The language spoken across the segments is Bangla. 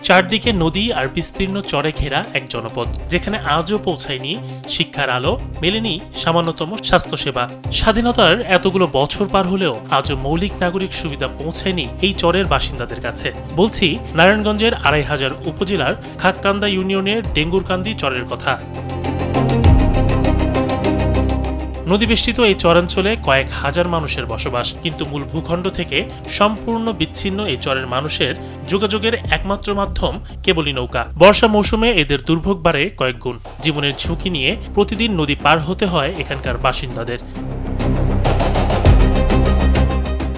চারদিকে নদী আর বিস্তীর্ণ চরে ঘেরা এক জনপদ, যেখানে আজও পৌঁছায়নি শিক্ষার আলো, মেলেনি সামান্যতম স্বাস্থ্যসেবা। স্বাধীনতার এতগুলো বছর পার হলেও আজও মৌলিক নাগরিক সুবিধা পৌঁছায়নি এই চরের বাসিন্দাদের কাছে। বলছি নারায়ণগঞ্জের ২৫০০ উপজেলার খাককান্দা ইউনিয়নের ডেঙ্গুরকান্দি চরের কথা। নদীবেষ্টিত এই চরাঞ্চলে কয়েক হাজার মানুষের বসবাস, কিন্তু মূল ভূখণ্ড থেকে সম্পূর্ণ বিচ্ছিন্ন এই চরের মানুষের যোগাযোগের একমাত্র মাধ্যম কেবলই নৌকা। বর্ষা মৌসুমে এদের দুর্ভোগ বাড়ে কয়েক গুণ। জীবনের ঝুঁকি নিয়ে প্রতিদিন নদী পার হতে হয় এখানকার বাসিন্দাদের।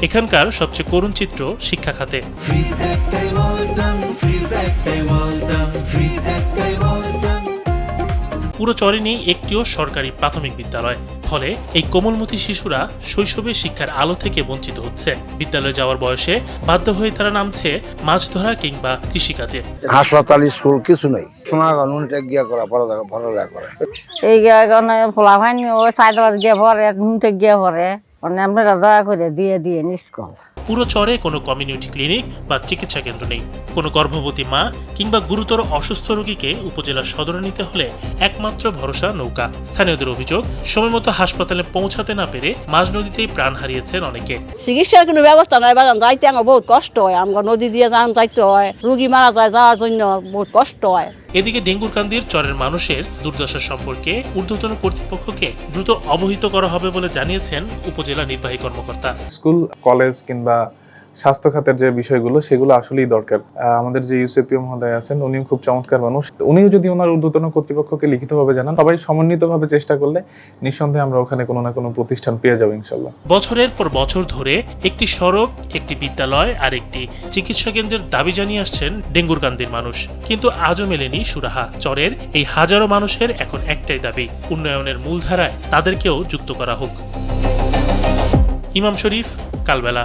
এখানকার সবচেয়ে করুণ চিত্র শিক্ষা খাতে। পুরো চরে নেই একটিও সরকারি প্রাথমিক বিদ্যালয়। ফলে এই কোমলমতি শিশুরা শৈশবে শিক্ষার আলো থেকে বঞ্চিত হচ্ছে। বিদ্যালয়ে যাওয়ার বয়সে বাধ্য হয়ে তারা নামছে মাছ ধরা কিংবা কৃষিকাজে। হাসপাতাল, স্কুল কিছু নেই। সোনাগানুনটা গিয়া করা পড়ালেখা করে। এই ফোলা ভাইনি ওই সাইড গিয়ে পড়ে, নুনটে গিয়ে পড়ে, আমরা দয়া করে দিয়ে স্কুল। পুরো চরে কোনো কমিউনিটি ক্লিনিক বা চিকিৎসা কেন্দ্র নেই। কোনো গর্ভবতী মা কিংবা গুরুতর অসুস্থ রোগীকে উপজেলা সদরে নিতে হলে একমাত্র ভরসা নৌকা। স্থানীয়দের অভিযোগ, সময়মতো হাসপাতালে পৌঁছাতে না পেরে মাঝ নদীতেই প্রাণ হারিয়েছেন অনেকে। চিকিৎসার কোনো ব্যবস্থা নাই, বাজান যাইতে আমার বহুত কষ্ট হয়। আমার নদী দিয়ে যাইতে হয়, রুগী মারা যায়, যাওয়ার জন্য বহুত কষ্ট হয়। এদিকে ডেঙ্গুরকান্দির চরের মানুষের দুর্দশা সম্পর্কে ঊর্ধ্বতন কর্তৃপক্ষকে দ্রুত অবহিত করা হবে বলে জানিয়েছেন উপজেলা নির্বাহী কর্মকর্তা। স্কুল, কলেজ কিংবা স্বাস্থ্য খাতের যে বিষয়গুলো সেগুলো আসলেই দরকার। আমাদের যে ইউসিপিও মহোদয় আছেন, উনিও খুব চমৎকার মানুষ। উনিও যদি ওনার ঊর্ধ্বতন কর্তৃপক্ষকে লিখিতভাবে জানান, সবাই সমন্বিতভাবে চেষ্টা করলে নিঃসন্দেহে আমরা ওখানে কোনো না কোনো প্রতিষ্ঠান পেয়ে যাবো ইনশাল্লাহ। বছরের পর বছর ধরে একটি সড়ক, একটি বিদ্যালয় আর একটি চিকিৎসা কেন্দ্রের দাবি জানিয়ে আসছেন ডেঙ্গুরকান্দির মানুষ, কিন্তু আজও মেলেনি সুরাহা। চরের এই হাজারো মানুষের এখন একটাই দাবি, উন্নয়নের মূলধারায় তাদেরকেও যুক্ত করা হোক। ইমাম শরীফ, কালবেলা।